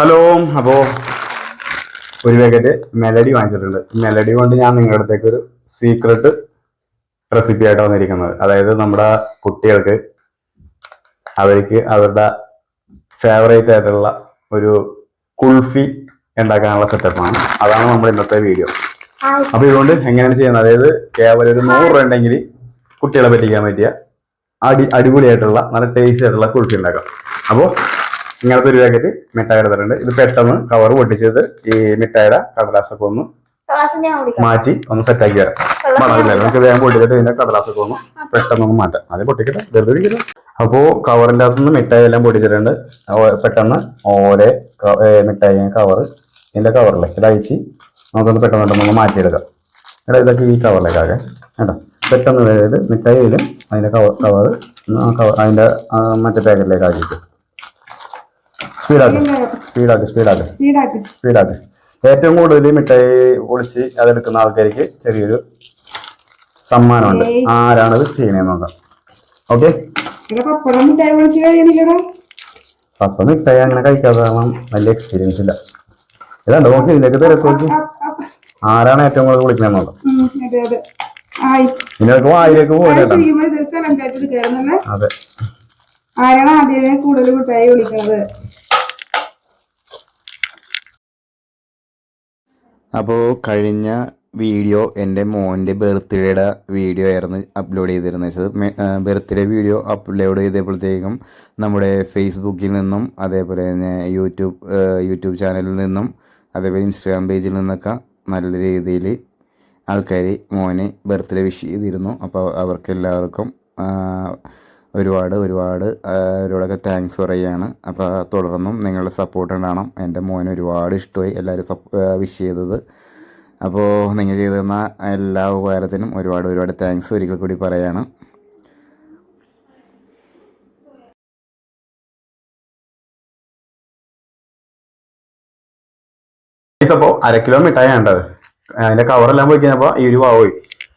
Hello. അപ്പോൾ ഒരു packet melody വാങ്ങിച്ചിട്ടുണ്ട്. മെലഡി കൊണ്ട് ഞാൻ നിങ്ങളുടെ അടുത്തേക്ക് ഒരു സീക്രട്ട് റെസിപ്പി ആയിട്ട് വന്നിരിക്കുന്നത്. അതായത് നമ്മുടെ കുട്ടികൾക്ക് അവരുടെ ഫേവറേറ്റ് ആയിട്ടുള്ള ഒരു കുൾഫി ഉണ്ടാക്കാനുള്ള സെറ്റപ്പാണ്. അതാണ് നമ്മുടെ ഇന്നത്തെ വീഡിയോ. അപ്പൊ ഇതുകൊണ്ട് എങ്ങനെയാണ് ചെയ്യുന്നത്, അതായത് കേവലം ഒരു 100 രൂപ ഉണ്ടെങ്കിൽ കുട്ടികളെ പറ്റിക്കാൻ പറ്റിയ അടിപൊളിയായിട്ടുള്ള നല്ല ടേസ്റ്റി ആയിട്ടുള്ള കുൾഫി ഉണ്ടാക്കാം. അപ്പോൾ ഇങ്ങനത്തെ ഒരു പാക്കറ്റ് മിഠായി എടുത്തിട്ടുണ്ട്. ഇത് പെട്ടെന്ന് കവർ പൊട്ടിച്ചത് ഈ മിഠായിയുടെ കടലാസൊക്കെ ഒന്ന് മാറ്റി ഒന്ന് സെറ്റാക്കി വരാം. നമുക്ക് വേഗം പൊട്ടിച്ചിട്ട് ഇതിന്റെ കടലാസൊക്കെ ഒന്ന് പെട്ടെന്ന് മാറ്റാം. അത് പൊട്ടിക്കട്ടെ, വെറുതെ ഒഴിക്കട്ടെ. അപ്പോൾ കവറിൻ്റെ അകത്തുനിന്ന് മിഠായി എല്ലാം പൊട്ടിച്ചിട്ടുണ്ട്. പെട്ടെന്ന് ഓരോ മിഠായി കവർ ഇതിന്റെ കവറിലേക്ക് ഇത് അയച്ച് നമുക്കൊന്ന് പെട്ടെന്ന് മാറ്റിയെടുക്കാം. എടാ ഇതൊക്കെ ഈ കവറിലേക്കാകെ കേട്ടോ. പെട്ടെന്ന് അതായത് മിഠായിയിലും അതിന്റെ കവർ അതിന്റെ മറ്റേ പാക്കറ്റിലേക്ക് ആക്കിയിട്ട് സ്പീഡാക്ക്. ഏറ്റവും കൂടുതൽ മിഠായി പൊളിച്ച് അതെടുക്കുന്ന ആൾക്കാർക്ക് ചെറിയൊരു സമ്മാനമുണ്ട്. ആരാണത് ചെയ്യണേന്ന് നോക്കാം. ഓക്കെ, പപ്പ മിഠായി അങ്ങനെ കഴിക്കാതെ വലിയ എക്സ്പീരിയൻസ് ഇല്ല. ഇതാണ്ട് നോക്കി ഇതിലേക്ക് തിരക്കോക്കി ആരാണ് ഏറ്റവും കൂടുതൽ വിളിക്കണെന്ന് നോക്കാം. ഇതിനൊക്കെ വായിലേക്ക് പോലെ അതെ, ആരാണ് ആദ്യമേ കൂടുതൽ മിഠായി വിളിക്കുന്നത്. അപ്പോൾ കഴിഞ്ഞ വീഡിയോ എൻ്റെ മോൻ്റെ ബർത്ത്ഡേയുടെ വീഡിയോ ആയിരുന്നു അപ്ലോഡ് ചെയ്തിരുന്നത്. ബർത്ത്ഡേ വീഡിയോ അപ്ലോഡ് ചെയ്തപ്പോഴത്തേക്കും നമ്മുടെ ഫേസ്ബുക്കിൽ നിന്നും അതേപോലെ തന്നെ യൂട്യൂബ് ചാനലിൽ നിന്നും അതേപോലെ ഇൻസ്റ്റാഗ്രാം പേജിൽ നിന്നൊക്കെ നല്ല രീതിയിൽ ആൾക്കാർ മോനെ ബർത്ത്ഡേ വിഷ് ചെയ്തിരുന്നു. അപ്പോൾ അവർക്കെല്ലാവർക്കും ഒരുപാടൊക്കെ താങ്ക്സ് പറയുകയാണ്. അപ്പോൾ തുടർന്നും നിങ്ങളുടെ സപ്പോർട്ട് ഉണ്ടാവണം. എൻ്റെ മോന് ഒരുപാട് ഇഷ്ടമായി എല്ലാവരും വിഷ് ചെയ്തത്. അപ്പോൾ നിങ്ങൾ ചെയ്തു തന്ന എല്ലാ ഉപകാരത്തിനും ഒരുപാട് താങ്ക്സ് ഒരിക്കൽ കൂടി പറയുകയാണ്. അപ്പോൾ 1/2 കിലോ മിഠായി വേണ്ടത്. അതിന്റെ കവറെല്ലാം പോയി കഴിഞ്ഞപ്പോൾ ഈ ഒരു പോയി.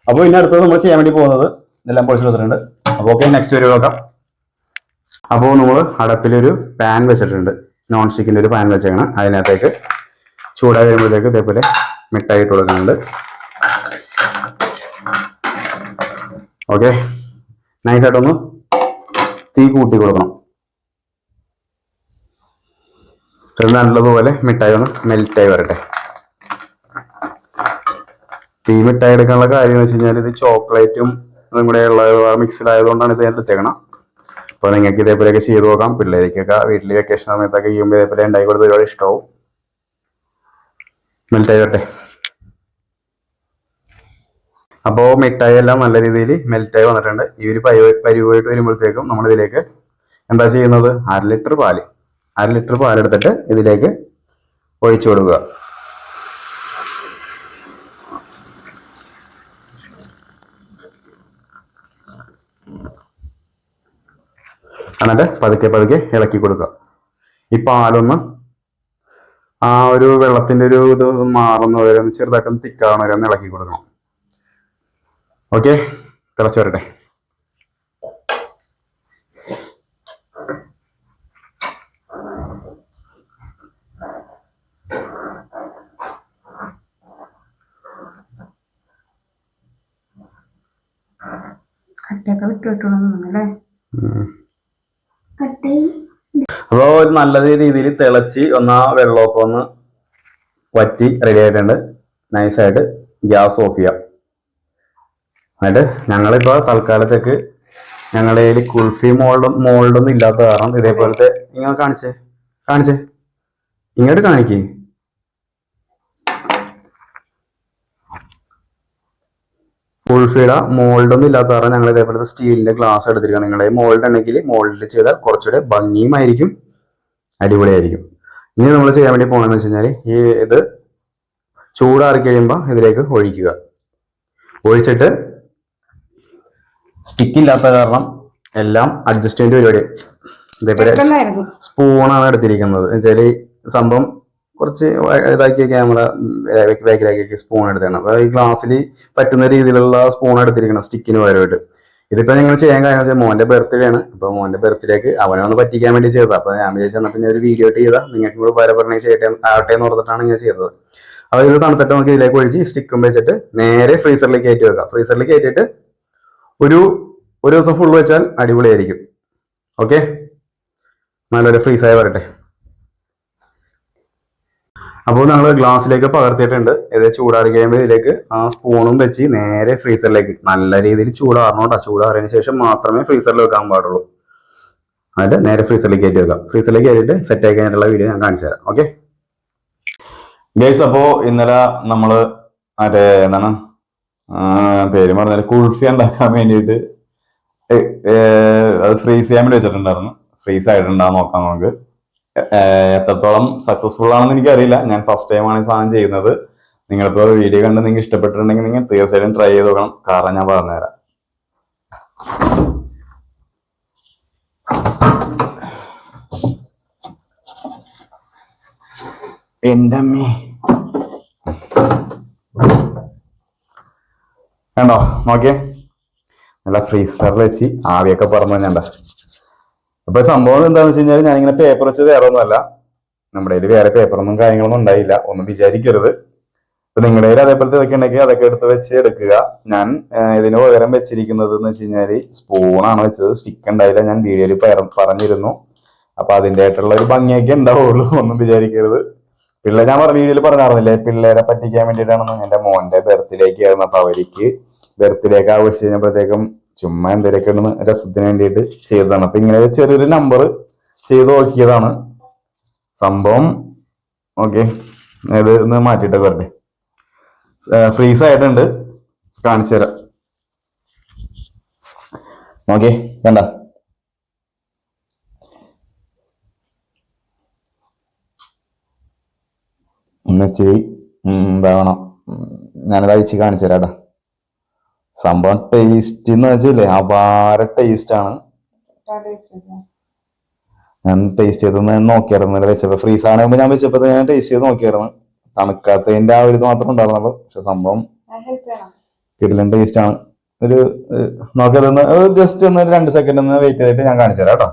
അപ്പോൾ ഇനി അടുത്തത് നമ്മൾ ചെയ്യാൻ വേണ്ടി പോകുന്നത് ഇതെല്ലാം പൊളിച്ചു കൊടുത്തിട്ടുണ്ട്. അപ്പോൾ ഓക്കെ, നെക്സ്റ്റ് വീഡിയോ നോക്കാം. അപ്പോൾ നമ്മൾ അടപ്പിലൊരു പാൻ വെച്ചിട്ടുണ്ട്. നോൺ സ്റ്റിക്കിൻ്റെ ഒരു പാൻ വെച്ചേക്കണം. അതിനകത്തേക്ക് ചൂടായി വരുമ്പോഴത്തേക്ക് ഇതേപോലെ മിഠായി ഇട്ട് കൊടുക്കുന്നുണ്ട്. ഓക്കെ, നൈസായിട്ടൊന്ന് തീ കൂട്ടി കൊടുക്കണം. നല്ലതുപോലെ മിഠായി ഒന്ന് മെൽറ്റായി വരട്ടെ. ഈ മിഠായി എടുക്കാനുള്ള കാര്യം എന്ന് വെച്ച് കഴിഞ്ഞാൽ ഇത് ചോക്ലേറ്റും അതും കൂടെ ഉള്ള മിക്സ്ഡ് ആയതുകൊണ്ടാണ് ഇത് എടുത്തേക്കണം. അപ്പോൾ നിങ്ങൾക്ക് ഇതേപോലെയൊക്കെ ചെയ്ത് നോക്കാം. പിള്ളേർക്കൊക്കെ വീട്ടിൽ വെക്കേഷൻ സമയത്തൊക്കെ ചെയ്യുമ്പോൾ ഇതേപോലെ ഉണ്ടാക്കി കൊടുത്ത് ഒരുപാട് ഇഷ്ടമാവും. മെൽറ്റായി വരട്ടെ. അപ്പോൾ മിഠായി എല്ലാം നല്ല രീതിയിൽ മെൽറ്റായി വന്നിട്ടുണ്ട്. ഈ ഒരു പരിവായിട്ട് വരുമ്പോഴത്തേക്കും നമ്മളിതിലേക്ക് എന്താ ചെയ്യുന്നത്, 1/2 ലിറ്റർ പാലെടുത്തിട്ട് ഇതിലേക്ക് ഒഴിച്ചു കൊടുക്കുക. എന്നിട്ട് പതുക്കെ ഇളക്കി കൊടുക്കുക. ഈ പാലൊന്ന് ആ ഒരു വെള്ളത്തിന്റെ ഒരു ഇത് മാറുന്നവരെ ഒന്ന് ചെറുതായിട്ടൊന്ന് തിക്കാവുന്നവരെ ഒന്ന് ഇളക്കി കൊടുക്കണം. ഓക്കെ, തിളച്ചു വരട്ടെ. കട്ടയൊക്കെ വിട്ടുവിട്ടോളല്ലേ. അപ്പോൾ ഒരു നല്ല രീതിയിൽ തിളച്ച് ഒന്ന് ആ വെള്ളമൊക്കെ ഒന്ന് വറ്റി റെഡി ആയിട്ടുണ്ട്. നൈസായിട്ട് ഗ്യാസ് ഓഫ് ചെയ്യാം. എന്നിട്ട് ഞങ്ങളിപ്പോൾ തൽക്കാലത്തേക്ക് ഞങ്ങളുടെ കയ്യിൽ കുൾഫി മോൾഡൊന്നും ഇല്ലാത്ത കാരണം ഇതേപോലത്തെ ഇങ്ങനെ കാണിച്ചേ ഇങ്ങോട്ട് കാണിക്കേ. കുൾഫിയുടെ മോൾഡൊന്നും ഇല്ലാത്ത കാരണം ഞങ്ങൾ ഇതേപോലത്തെ സ്റ്റീലിന്റെ ഗ്ലാസ് എടുത്തിരിക്കണം. നിങ്ങളുടെ മോൾഡ് ഉണ്ടെങ്കിൽ മോൾഡിൽ ചെയ്താൽ കുറച്ചുകൂടെ ഭംഗിയുമായിരിക്കും, അടിപൊളിയായിരിക്കും. ഇനി നമ്മൾ ചെയ്യാൻ വേണ്ടി പോകണമെന്ന് വെച്ച് കഴിഞ്ഞാൽ ഇത് ചൂടാറി കഴിയുമ്പോൾ ഇതിലേക്ക് ഒഴിച്ചിട്ട് സ്റ്റിക്കില്ലാത്ത കാരണം എല്ലാം അഡ്ജസ്റ്റ്മെന്റ് പരിപാടി. ഇതേപോലെ സ്പൂണാണ് എടുത്തിരിക്കുന്നത്. എന്നുവെച്ചാൽ സംഭവം കുറച്ച് ഇതാക്കിയ ക്യാമറ ബാക്കിലാക്കിയ സ്പൂൺ എടുത്താണ്. അപ്പോൾ ഈ ഗ്ലാസ്സിൽ പറ്റുന്ന രീതിയിലുള്ള സ്പൂൺ എടുത്തിരിക്കണം സ്റ്റിക്കിന് പകരമായിട്ട്. ഇതിപ്പോ നിങ്ങൾ ചെയ്യാൻ കാര്യം വെച്ചാൽ മോന്റെ ബർത്ത്ഡേ ആണ്. അപ്പൊ മോന്റെ ബർത്ത്ഡേക്ക് അവനെ ഒന്ന് പറ്റിക്കാൻ വേണ്ടി ചെയ്തത്. അപ്പൊ ഞാൻ വിചാരിച്ചു എന്നാ പിന്നെ ഒരു വീഡിയോ ചെയ്താൽ നിങ്ങൾക്ക് കൂടെ ഉപകാരപ്പെടണേ ചെയ്യട്ടെ ആവട്ടെ എന്ന് ഓർത്തിട്ടാണ് ഇങ്ങനെ ചെയ്തത്. അപ്പൊ ഇത് തണുത്തിട്ട് നമുക്ക് ഇതിലേക്ക് ഒഴിച്ച് സ്റ്റിക്കും വെച്ചിട്ട് നേരെ ഫ്രീസറിലേക്ക് കയറ്റി വെക്കാം. ഫ്രീസറിൽ കയറ്റിയിട്ട് ഒരു ദിവസം ഫുൾ വെച്ചാൽ അടിപൊളിയായിരിക്കും. ഓക്കെ, നല്ലൊരു ഫ്രീസായി വരട്ടെ. അപ്പോൾ നമ്മൾ ഗ്ലാസ്സിലേക്ക് പകർത്തിയിട്ടുണ്ട്. ഇത് ചൂടാറി കഴിയുമ്പോൾ ഇതിലേക്ക് ആ സ്പൂണും വെച്ച് നേരെ ഫ്രീസറിലേക്ക് നല്ല രീതിയിൽ ചൂടാറണോട്ടോ. ചൂടാറിയതിന് ശേഷം മാത്രമേ ഫ്രീസറിൽ വെക്കാൻ പാടുള്ളൂ. എന്നിട്ട് നേരെ ഫ്രീസറിലേക്ക് കയറ്റി വെക്കാം. ഫ്രീസറിലേക്ക് കയറ്റിയിട്ട് സെറ്റ് ആയി കഴിഞ്ഞിട്ടുള്ള വീഡിയോ ഞാൻ കാണിച്ചു തരാം. ഓക്കെ ഗൈസ്, അപ്പോൾ ഇന്നലെ നമ്മള് മറ്റേ എന്താണ് പേര് പറഞ്ഞാൽ കുൾഫി ഉണ്ടാക്കാൻ വേണ്ടിയിട്ട് അത് ഫ്രീസ് ചെയ്യാൻ വേണ്ടി വെച്ചിട്ടുണ്ടായിരുന്നു. ഫ്രീസ് ആയിട്ടുണ്ടാകും നോക്കാം നമുക്ക്. എത്രത്തോളം സക്സസ്ഫുൾ ആണെന്ന് എനിക്കറിയില്ല. ഞാൻ ഫസ്റ്റ് ടൈമാണ് ഈ സാധനം ചെയ്യുന്നത്. നിങ്ങളിപ്പോൾ വീഡിയോ കണ്ട് നിങ്ങൾക്ക് ഇഷ്ടപ്പെട്ടിട്ടുണ്ടെങ്കിൽ നിങ്ങൾ തീർച്ചയായിട്ടും ട്രൈ ചെയ്ത് നോക്കണം. കാരണം ഞാൻ പറഞ്ഞുതരാം. എന്റെ അമ്മേ കണ്ടോ, നോക്കിയേ, നല്ല ഫ്രീസറിൽ വെച്ച് ആവിയൊക്കെ പറഞ്ഞു തന്നെയുണ്ട. അപ്പൊ സംഭവം എന്താണെന്ന് വെച്ച് കഴിഞ്ഞാൽ ഞാനിങ്ങനെ പേപ്പർ വെച്ചത് വേറെ ഒന്നുമല്ല. നമ്മുടെ കയ്യിൽ വേറെ പേപ്പറൊന്നും കാര്യങ്ങളൊന്നും ഉണ്ടായില്ല, ഒന്നും വിചാരിക്കരുത്. ഇപ്പൊ നിങ്ങളുടെ കയ്യിൽ അതേപോലത്തെ ഇതൊക്കെ ഉണ്ടെങ്കിൽ അതൊക്കെ എടുത്ത് വെച്ച് എടുക്കുക. ഞാൻ ഇതിന് പകരം വെച്ചിരിക്കുന്നത് എന്ന് വെച്ച് കഴിഞ്ഞാൽ സ്പൂണാണ് വെച്ചത്. സ്റ്റിക്ക് ഉണ്ടായില്ല, ഞാൻ വീഡിയോയിൽ പറഞ്ഞിരുന്നു. അപ്പൊ അതിൻ്റെ ആയിട്ടുള്ള ഒരു ഭംഗിയൊക്കെ ഉണ്ടാവുള്ളൂ, ഒന്നും വിചാരിക്കരുത്. ഞാൻ വീഡിയോയിൽ പറഞ്ഞായിരുന്നില്ലേ പിള്ളേരെ പറ്റിക്കാൻ വേണ്ടിയിട്ടാണെന്ന്. എന്റെ മോന്റെ ബർത്ത്ഡേക്ക് ആയിരുന്നു. അപ്പൊ അവർക്ക് ബർത്ത്ഡേക്ക് ആഘോഷിച്ച് കഴിഞ്ഞപ്പോഴത്തേക്കും ചുമ്മാ എന്തെങ്കിലുമൊക്കെ ഒന്ന് രസത്തിന് വേണ്ടിയിട്ട് ചെയ്തതാണ്. അപ്പൊ ഇങ്ങനെ ചെറിയൊരു നമ്പർ ചെയ്ത് നോക്കിയതാണ് സംഭവം. ഓക്കെ, ഇത് ഒന്ന് മാറ്റിയിട്ടൊക്കെ വരട്ടെ. ഫ്രീസ് ആയിട്ടുണ്ട്, കാണിച്ചു തരാം. ഓക്കെ, കണ്ട എന്നുവെച്ച് എന്താവണം, ഞാനത് അഴിച്ച് കാണിച്ചു തരാട്ടാ. സംഭവം ടേസ്റ്റ് എന്ന് വെച്ചില്ലേ അപാര ടേസ്റ്റ് ആണ്. ഞാൻ ടേസ്റ്റ് ചെയ്തൊന്ന് നോക്കിയായിരുന്നു വെച്ചപ്പോ. ഫ്രീസ് ആകുമ്പോൾ ഞാൻ വെച്ചപ്പോ ഞാൻ ടേസ്റ്റ് ചെയ്ത് നോക്കിയായിരുന്നു. തണുക്കാത്തതിന്റെ ആ ഒരു ഇത് മാത്രം ഉണ്ടായിരുന്നുള്ളൂ. പക്ഷെ സംഭവം കിടിലൻ ടേസ്റ്റ് ആണ്. ഒരു നോക്കിയതൊന്ന് ജസ്റ്റ് ഒന്ന് 2 സെക്കൻഡ് ഒന്ന് വെയിറ്റ് ചെയ്തിട്ട് ഞാൻ കാണിച്ചു തരാം കേട്ടോ.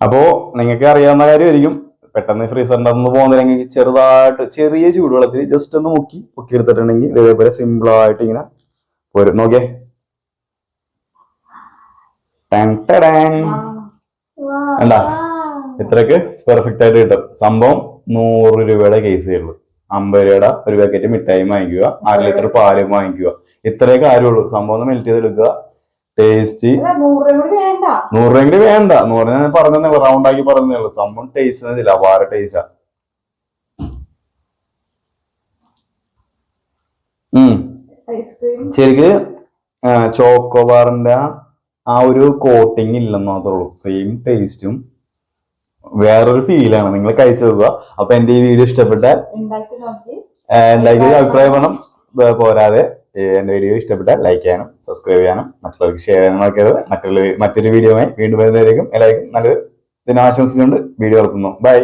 അപ്പോ നിങ്ങൾക്ക് അറിയാവുന്ന കാര്യമായിരിക്കും, പെട്ടെന്ന് ഫ്രീസറിന്റെ ഒന്ന് പോകുന്നില്ലെങ്കിൽ ചെറുതായിട്ട് ചെറിയ ചൂടുവെള്ളത്തിൽ ജസ്റ്റ് ഒന്ന് പൊക്കി എടുത്തിട്ടുണ്ടെങ്കിൽ ഇതേപോലെ സിമ്പിൾ ആയിട്ട് ഇങ്ങനെ പോരും. നോക്കിയേ, വേണ്ട ഇത്രക്ക് പെർഫെക്റ്റ് ആയിട്ട് കിട്ടും. സംഭവം 100 രൂപയുടെ കേസേ ഉള്ളൂ. 50 രൂപയുടെ ഒരു പാക്കറ്റ് മിഠായി വാങ്ങിക്കുക, 1/2 ലിറ്റർ പാലും വാങ്ങിക്കുക. ഇത്രേ കാര്യമുള്ളൂ. സംഭവം ഒന്ന് മെൽറ്റ് ചെയ്തെടുക്കുക. ടേസ്റ്റ് 100 രൂപ വേണ്ട, 100 ഞാൻ പറഞ്ഞേ റൗണ്ട് ആക്കി പറഞ്ഞേ ഉള്ളൂ. സംഭവം ടേസ്റ്റ് അപാര ടേസ്റ്റാ. ശരിക്ക് ചോക്കോബാറിന്റെ ആ ഒരു കോട്ടിങ് ഇല്ലെന്ന് മാത്രമേ ഉള്ളൂ. സെയിം ടേസ്റ്റും വേറൊരു ഫീലാണ്. നിങ്ങൾ കഴിച്ചു നോക്കുക. അപ്പൊ എന്റെ ഈ വീഡിയോ ഇഷ്ടപ്പെട്ടാൽ ഉണ്ടാക്കി അഭിപ്രായം വേണം. പോരാതെ എന്റെ വീഡിയോ ഇഷ്ടപ്പെട്ടാൽ ലൈക്ക് ചെയ്യാനും സബ്സ്ക്രൈബ് ചെയ്യാനും മറ്റുള്ളവർക്ക് ഷെയർ ചെയ്യാനും നോക്കിയത്. മറ്റൊരു വീഡിയോയുമായി വീണ്ടും വരുന്നതായിരിക്കും. എല്ലാവർക്കും നല്ലൊരു ദിനാശംസിച്ചുകൊണ്ട് വീഡിയോ നടത്തുന്നു. ബൈ.